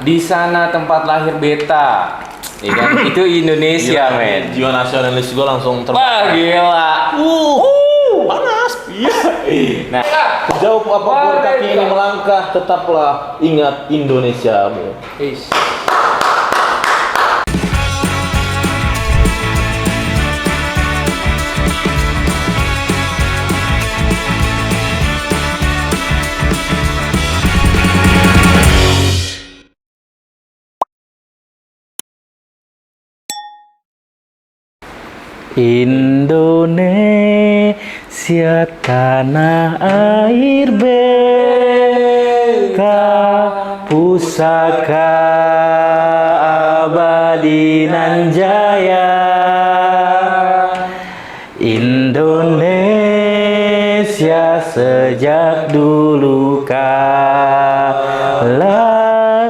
Di sana tempat lahir beta. Ya kan? Itu Indonesia, men. Jiwa nasionalis gue langsung Wah, gila. Panas. Iya. Nah, Sejauh apapun kaki ini melangkah, tetaplah ingat Indonesiamu. Indonesia tanah air beta, pusaka abadi nan jaya. Indonesia sejak dulu kala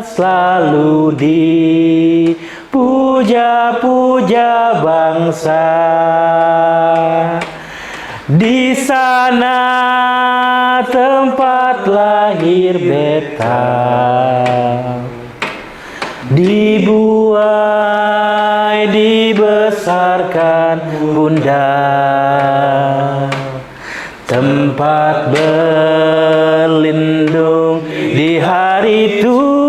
selalu dipuja-puja bangsa. Di sana tempat lahir beta, dibuai dibesarkan bunda, tempat berlindung di hari tua,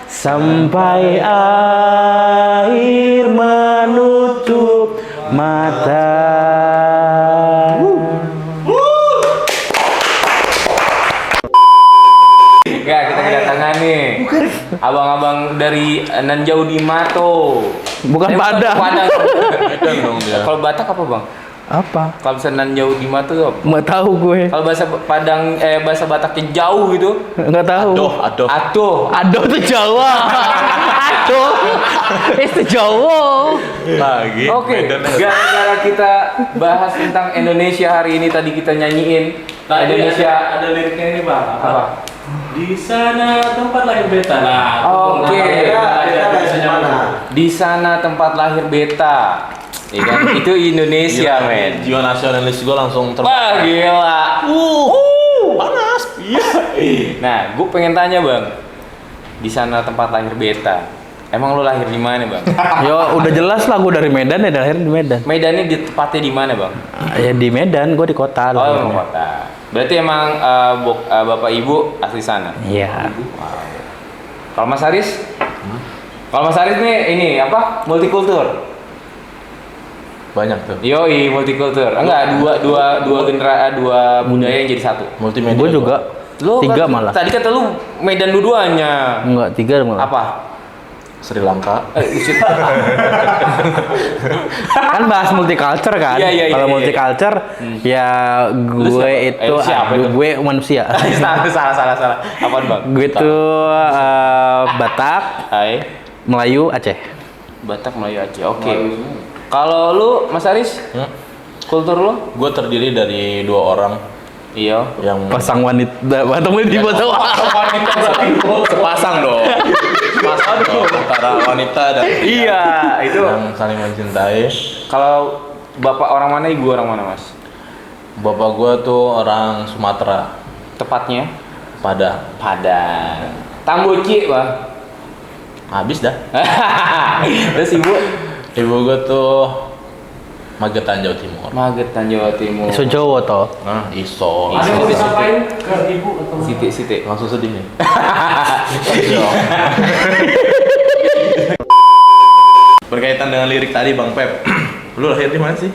sampai air menutup mata. enggak, kita kedatangan nih. Abang-abang dari Nanjau di Mato. Bukan Padang. Padang. Medan dong dia. Kalau Batak apa, Bang? Apa? Kalau bahasa Nanjau di Mato itu apa? Nggak tahu gue. Kalau bahasa Padang bahasa Bataknya jauh gitu. Nggak tahu. Aduh. Aduh. Aduh itu Jawa. Aduh. Itu Jawa. Lagi. Oke, gara-gara kita bahas tentang Indonesia hari ini, tadi kita nyanyiin Indonesia. ada liriknya ini, Bang. Apa? Di sana tempat lahir beta. Nah, Oke. bisa nyambung. Di sana tempat lahir beta. Ya kan? Itu Indonesia, men. Jiwa nasionalis gue langsung Wah, gila. panas. Iya. Nah, gue pengen tanya, Bang. Di sana tempat lahir beta. Emang lu lahir di mana, Bang? Yo udah jelas lah gue dari Medan ya, lahir di Medan. Medannya di tepatnya di mana, Bang? Ya di Medan, gue di kota. Oh, lahirnya. emang kota. Berarti emang bapak ibu asli sana. Iya. Kalau Mas Haris? Kalau Mas Haris nih ini apa? Multikultur. Banyak tuh. Yoi, multikultur. Enggak, dua budaya yang jadi satu. Multimedia. Gue juga. Lu 3 kan- malah. Tadi kata lu Medan dua-duanya. Enggak, 3 malah. Apa? Sri Lanka. Kan bahas multicultural kan. Iya, Kalau iya. multicultural ya Lu gue siapa? itu Siapa itu? gue manusia. salah. Apaan, Bang? Gue itu Batak, Hai. Melayu, Aceh. Batak, Melayu, Aceh. Oke. Kalau lu, Mas Haris, kultur lu? Gue terdiri dari 2 orang Iya. yang Pasang wanita, Batak di foto. sepasang dong. Sepasang dong antara wanita dan Iya, itu. yang saling mencintai. Kalau bapak orang mana, ibu orang mana, Mas? Bapak gue tuh orang Sumatera, Tepatnya Padang. Padang. Tamboci, Bang. Habis dah. Terus ibu? Ibu gue tuh Magetan, Jawa Timur. Magetan, Jawa Timur. Iso Jawa toh. Nah, iso. Ada yang mau disampaikan ke ibu atau Siti. Langsung sedih nih. Berkaitan dengan lirik tadi, Bang Pep. Lu lahir di mana sih?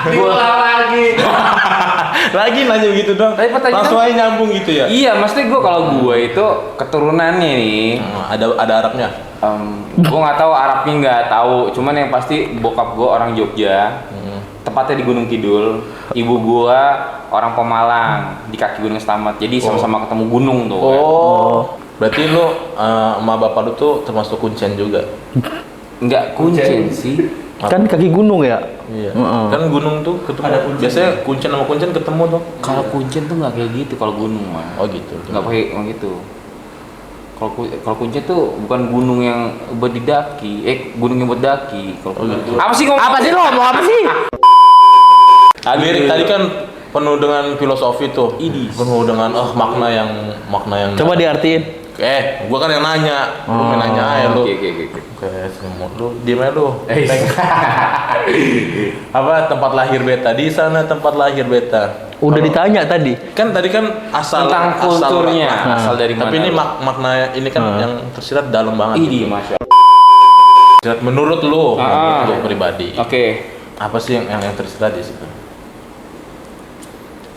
Diulang lagi. Lagi nanya begitu dong. Tapi pertanyaan- Langsung aja nyambung gitu ya. Iya, maksudnya kalau gue itu keturunannya nih. Ada Arabnya. Gue nggak tahu Arabnya, nggak tahu. Cuman yang pasti bokap gue orang Jogja. Tepatnya di Gunung Kidul. Ibu gue orang Pemalang di kaki Gunung Selamat. Jadi sama-sama ketemu gunung tuh. Berarti lu sama bapak lu tuh termasuk kuncen juga. Nggak kuncen sih. Kan kaki gunung ya. Iya. Heeh. Kan gunung tuh ketemu. Biasanya kuncen sama kuncen ketemu tuh. Kalau kuncen tuh nggak kayak gitu kalau gunung mah. Oh gitu. Nggak pakai gitu. Kalau kuncen tuh bukan gunung yang buat didaki, gunung yang buat daki. Kalau Oh, gitu. apa sih ngomong? Apa sih lo? Mau apa sih? Lirik tadi kan penuh dengan filosofi tuh. Penuh dengan makna yang Coba diartiin. gua kan yang nanya. Lu main nanya aja lu. Oke. Oke, semut lu diem aja lu. Apa tempat lahir beta? Di sana tempat lahir beta. Udah ditanya tadi. Kan tadi kan asal Tentang kulturnya, asal dari mana. Tapi ini lu? makna ini kan yang tersirat dalam banget. Idi, Masya Allah. Menurut lu, menurut lu pribadi. Oke. Apa sih yang tersirat di situ?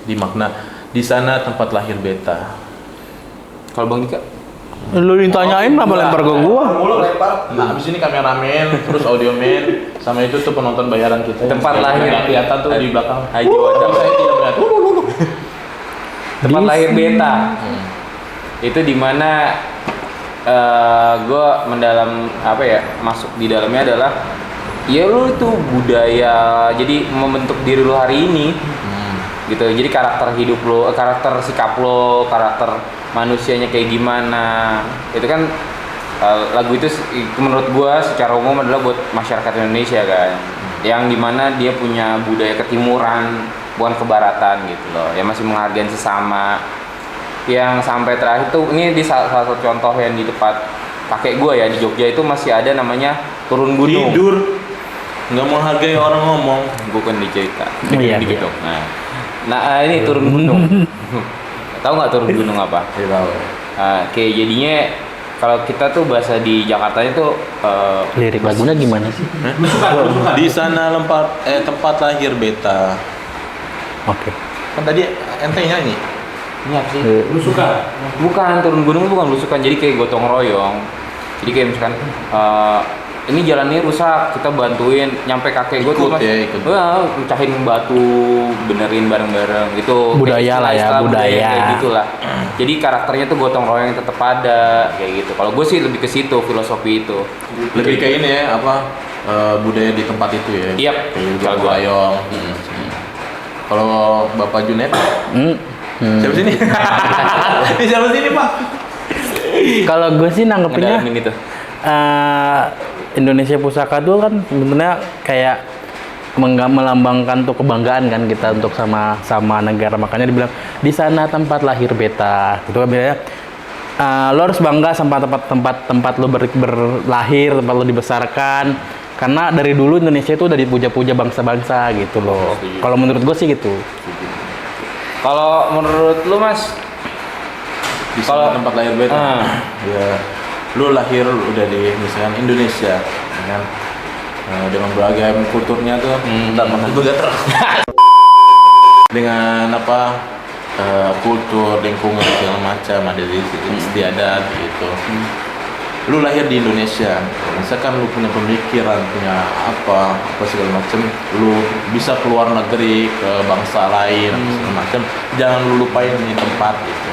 Di makna di sana tempat lahir beta. Kalau Bang Dika? Lu ditanyain kenapa lempar ke gua? Nah, abis ini kameramen, terus audiomen, sama itu tuh penonton bayaran kita. Tempat Yang lahir. nggak kelihatan tuh di belakang. Haji Wadam. Saya tidak melihat. Tempat lahir beta. Itu dimana gue mendalam apa ya, masuk di dalamnya adalah ya lu itu budaya, jadi membentuk diri lu hari ini gitu. Jadi karakter hidup lu, karakter sikap lu, karakter manusianya kayak gimana, itu kan lagu itu menurut gue secara umum adalah buat masyarakat Indonesia kan, yang dimana dia punya budaya ketimuran bukan kebaratan gitu loh, yang masih menghargai sesama. Yang sampai terakhir tuh ini di salah satu contoh yang di tempat kakek gue ya di Jogja itu masih ada namanya turun gunung. Tidur, nggak menghargai orang ngomong. Bukan dicerita. Iya, Di gedung. Nah, ini turun gunung. Tahu nggak turun gunung apa? Tidak tahu. Oke, jadinya kalau kita tuh bahasa di Jakartanya tuh Lirik lagunya gimana sih? Di sana tempat lahir beta. Oke. Kan tadi ente nyanyi. ini apa sih? Belusukan. Bukan, turun gunung bukan belusukan, jadi kayak gotong royong. Jadi kayak misalkan ini jalannya rusak, kita bantuin nyampe kakek gue tuh Ikut ya, ikut. mecahin batu, benerin bareng-bareng gitu. Budaya lah ya, istilah budaya. kayak gitulah. Jadi karakternya tuh gotong royong yang tetap ada kayak gitu. Kalau gue sih lebih ke situ filosofi itu. Lebih kayak ini ya, budaya di tempat itu ya. Iya. Kayak Kalau gotong gua. royong. Kalau Bapak Junet, siapa sini? Ini siapa sini Pak? Kalau gue sih nanggepinnya Ngedalamin itu. Indonesia Pusaka tuh kan sebenarnya kayak melambangkan tuh kebanggaan kan kita untuk sama negara, makanya dibilang di sana tempat lahir beta gitu kan, bilangnya lo harus bangga sama tempat lo berlahir, tempat lo dibesarkan, karena dari dulu Indonesia itu udah dipuja-puja bangsa-bangsa gitu loh. Kalau menurut gue sih gitu. Kalau menurut lu Mas, Di sana Kalau- tempat lahir beta. Ya, lu lahir udah di misalkan Indonesia, ya kan? Dengan beragam kulturnya tuh, ntar makan gue gatel. Dengan kultur, lingkungan segala macam ada di istiadat gitu. Lu lahir di Indonesia, misalkan lu punya pemikiran, punya apa segala macam, lu bisa keluar negeri ke bangsa lain segala macam, jangan lu lupain ini tempat gitu.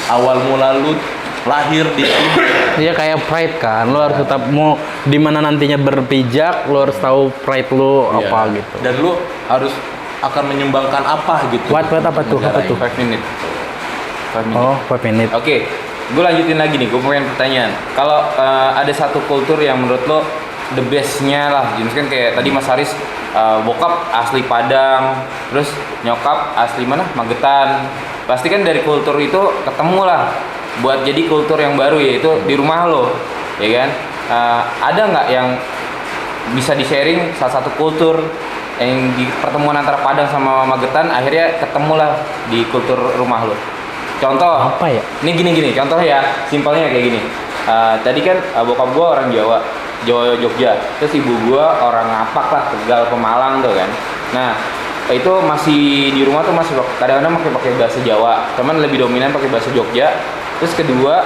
Awal mula lu lahir di sini. Iya kayak pride kan, lo harus tetap mau di mana nantinya berpijak, lo harus tahu pride lo apa Iya. gitu. Dan lu harus akan menyumbangkan apa gitu. What apa tuh? Apa tuh? 5 menit. 5 menit. Oh, 5 minute. Oke, gue lanjutin lagi nih. Gue pengen pertanyaan. Kalau ada satu kultur yang menurut lo the bestnya lah, misalkan kayak tadi Mas Haris, bokap asli Padang, terus nyokap asli mana? Magetan. Pasti kan dari kultur itu ketemu lah buat jadi kultur yang baru, yaitu di rumah lo, ya kan? Ada nggak yang bisa di-sharing salah satu kultur yang di pertemuan antara Padang sama Magetan akhirnya ketemulah di kultur rumah lo? Contoh, Apa ya? ini gini, contoh ya, simpelnya kayak gini. Tadi kan bokap gua orang Jawa Jogja. Terus ibu gua orang Ngapak lah, Tegal, Pemalang tuh kan. Nah, itu masih di rumah tuh masih kadang-kadang pakai bahasa Jawa, cuman lebih dominan pakai bahasa Jogja. Terus kedua,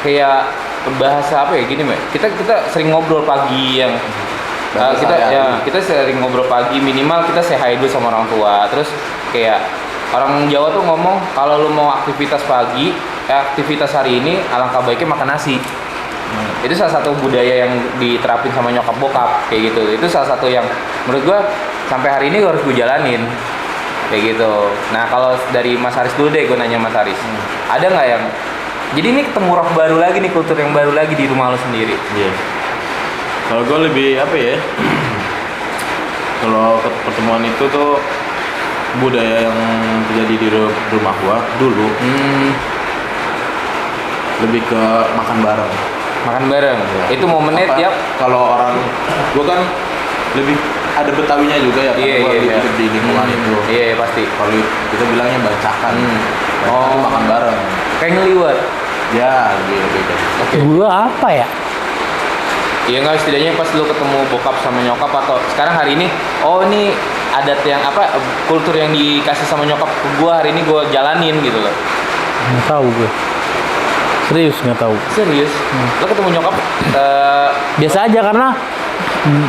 kayak bahasa apa ya gini, Mbak. Kita sering ngobrol pagi yang kita sering ngobrol pagi, minimal kita say hi dulu sama orang tua. Terus kayak orang Jawa tuh ngomong kalau lu mau aktivitas pagi, aktivitas hari ini alangkah baiknya makan nasi. Itu salah satu budaya yang diterapin sama nyokap bokap kayak gitu. Itu salah satu yang menurut gua sampai hari ini gua harus gue jalanin kayak gitu. Nah kalau dari Mas Haris dulu deh, gue nanya Mas Haris, ada nggak yang jadi ini ketemu roh baru lagi nih, kultur yang baru lagi di rumah lo sendiri? Iya. Kalau gue lebih apa ya? Kalau pertemuan itu tuh budaya yang terjadi di rumah gua dulu lebih ke makan bareng. Makan bareng. Itu momennya Apa, tiap kalau orang gua kan lebih ada Betawinya juga ya, kan Iya, gua iya, hidup di lingkungan itu. Iya, pasti. Kalau kita bilangnya bancakan. Bancakan Oh. makan bareng. Kayak ngeliwat. Ya, lebih kayak gitu. Gua apa ya? Iya nggak, setidaknya pas lu ketemu bokap sama nyokap atau sekarang hari ini, oh ini adat yang apa, kultur yang dikasih sama nyokap ke gua hari ini gua jalanin gitu loh. Nggak tahu gue. Serius nggak tahu. Serius? Lo ketemu nyokap Biasa aja karena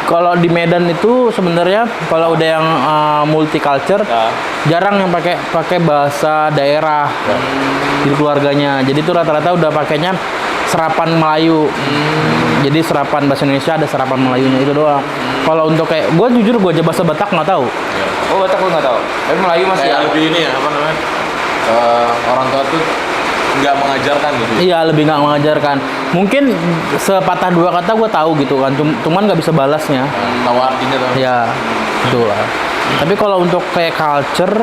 kalau di Medan itu sebenarnya kalau udah yang multiculture jarang yang pakai bahasa daerah di keluarganya. Jadi itu rata-rata udah pakainya serapan Melayu. Jadi serapan bahasa Indonesia ada serapan Melayunya itu doang. Kalau untuk kayak gue jujur gue aja bahasa Batak nggak tahu. oh Batak lu nggak tahu, tapi Melayu masih Kayak lebih ini ya, apa namanya? Orang tua tuh nggak mengajarkan gitu. Iya lebih nggak mengajarkan. Mungkin sepatah dua kata gue tahu gitu kan. Cuman nggak bisa balasnya. Tahu artinya tuh. Ya betul lah. Tapi kalau untuk kayak culture,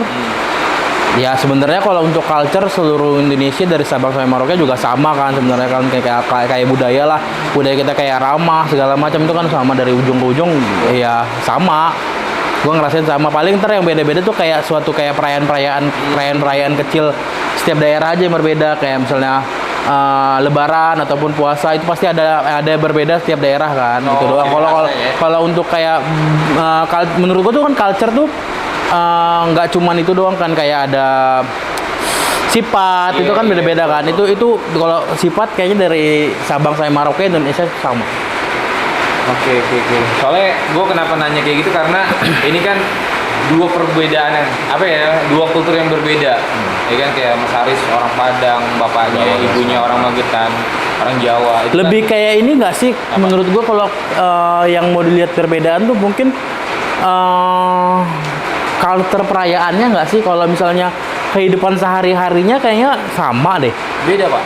ya sebenarnya kalau untuk culture seluruh Indonesia dari Sabang sampai Merauke juga sama kan sebenarnya kan kayak budaya lah, budaya kita kayak ramah segala macam itu kan sama dari ujung ke ujung, ya sama. Gue ngerasain sama. Paling yang beda-beda tuh kayak suatu kayak perayaan kecil setiap daerah aja yang berbeda, kayak misalnya Lebaran ataupun puasa itu pasti ada berbeda setiap daerah kan gitu doang. Kalau untuk kayak menurut gue tuh kan culture tuh nggak cuman itu doang kan, kayak ada sifat itu kan beda-beda kan. Itu kalau sifat kayaknya dari Sabang sampai Merauke Indonesia sama. Oke. Soalnya gue kenapa nanya kayak gitu karena ini kan dua perbedaan yang apa ya, dua kultur yang berbeda. Ya kan kayak Mas Haris orang Padang, bapaknya, ibunya orang Magetan, orang Jawa. Itu Lebih kayak ini nggak sih menurut gue kalau yang mau dilihat perbedaan tuh mungkin culture perayaannya nggak sih, kalau misalnya kehidupan sehari-harinya kayaknya sama deh. beda pak.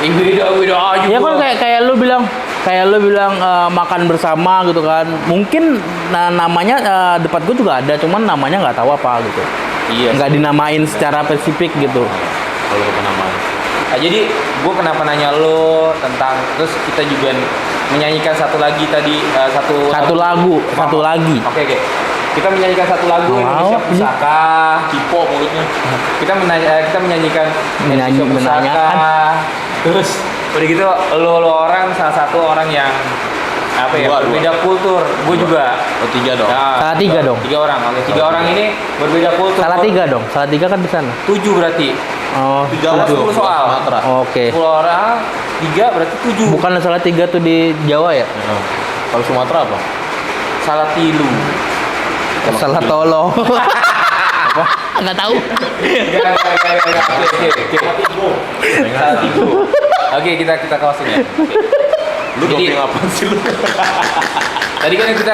Beda aja. Ya kan kayak lu bilang makan bersama gitu kan. Mungkin namanya depan gue juga ada, cuman namanya nggak tahu apa gitu. Iya. Nggak dinamain secara spesifik gitu. Kalau kita namanya. Nah, jadi gue kenapa nanya lo tentang, terus kita juga menyanyikan satu lagi tadi Satu lagi. Oke. Kita menyanyikan satu lagu Indonesia Pusaka. Tipo mulutnya. Kita menyanyikan Indonesia Pusaka. menanyakan. Terus udah gitu lo orang salah satu orang yang apa ya, berbeda kultur. Gue juga. Oh, 3 dong. Nah, Salah 3 dong. 3 orang. Oke, 3 orang ini berbeda kultur. Salah 3 dong. Salah 3 kan di sana. 7 berarti. Oh, 10 soal. Sumatera. oke. 10 orang, 3 berarti 7. Bukan salah 3 tuh di Jawa ya? Ya. Kalau Sumatera apa? Salah tilu. Salah tolo. Apa? Nggak tahu. Enggak. Oke. Salah tilu. Oke, kita closing ya. Lu Jadi- doping apa sih lu? Tadi kan kita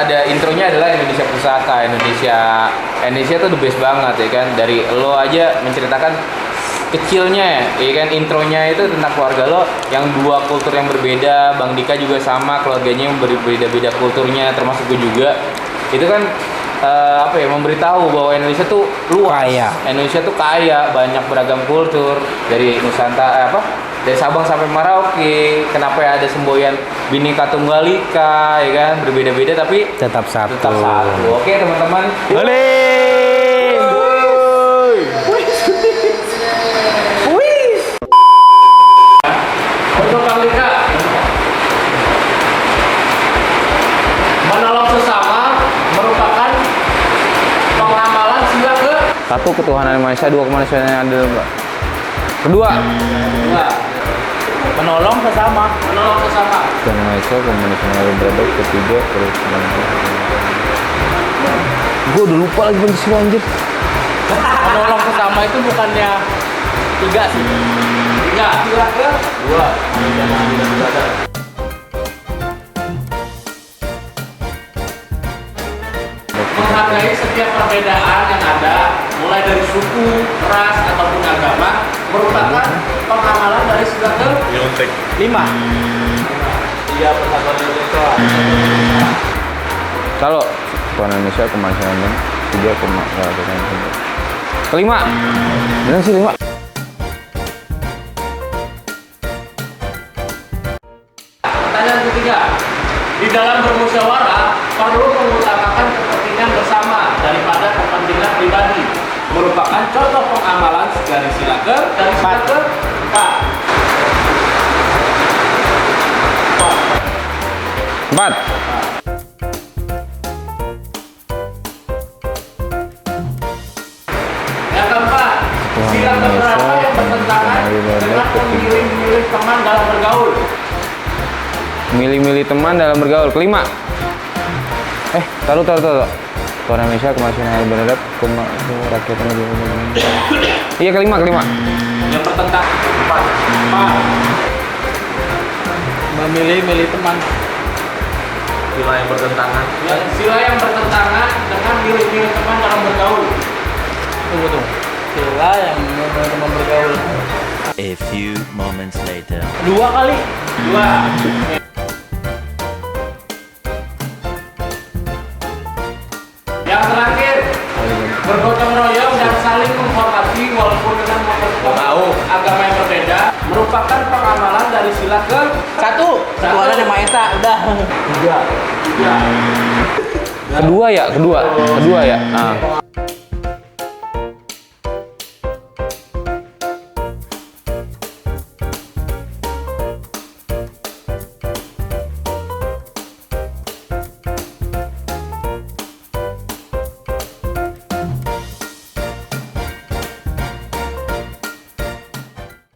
ada intronya adalah Indonesia Pusaka. Indonesia tuh the best banget ya kan. Dari lo aja menceritakan kecilnya ya kan, intronya itu tentang keluarga lo yang dua kultur yang berbeda. Bang Dika juga sama, keluarganya yang berbeda-beda kulturnya, termasuk gue juga. Itu kan apa ya, memberitahu bahwa Indonesia tuh luas. Kaya. Indonesia tuh kaya, banyak beragam kultur dari Nusantara dari Sabang sampai Merauke. Kenapa ya ada semboyan Bhinneka Tunggal Ika ya kan, berbeda-beda tapi Tetap satu. tetap satu. Oke teman-teman. Untuk Kang Dika, menolong sesama merupakan pengamalan sila ke Satu, ketuhanan Maha Esa. Dua, kemanusiaan yang adil. Kedua, Menolong sesama. menolong sesama. ketuhanan Maha Esa, kemanusiaan yang adil beradab. Ketiga, terus gue udah lupa lagi Pancasila anjir. Menolong sesama itu bukannya 3 sih. Tiga, sila ke dua. Menghargai setiap perbedaan yang ada, mulai dari suku, ras, ataupun agama, merupakan pengamalan dari sila ke 5. Iya, persatuan Indonesia. Kalau ketuhanan Indonesia, kemanusiaan yang adil. Kelima. Benar sih 5. Pertanyaan ketiga, di dalam bermusyawarah perlu mengutamakan kepentingan bersama daripada kepentingan pribadi. Merupakan contoh pengamalan dari sila dari sila ke-4. 4. Yang keempat, sila keberapa yang bertentangan dengan memilih-milih teman dalam bergaul. Milih-milih teman dalam bergaul. Kelima. Taruh. Orang Indonesia kemajuan hal beradab, rakyatnya Iya, kelima. Yang bertentangan. 4. Memilih teman. Sila yang bertentangan. Sila yang bertentangan dengan milih-milih teman dalam bergaul. Tunggu. Sila yang teman bergaul. A few moments later. 2 kali. 2. Yang terakhir, bergotong royong dan saling menghormati walaupun dengan mempertaruhkan agama yang berbeda merupakan pengamalan dari sila ke-1. Tuhan yang Maha Esa, udah. 3. Kedua ya.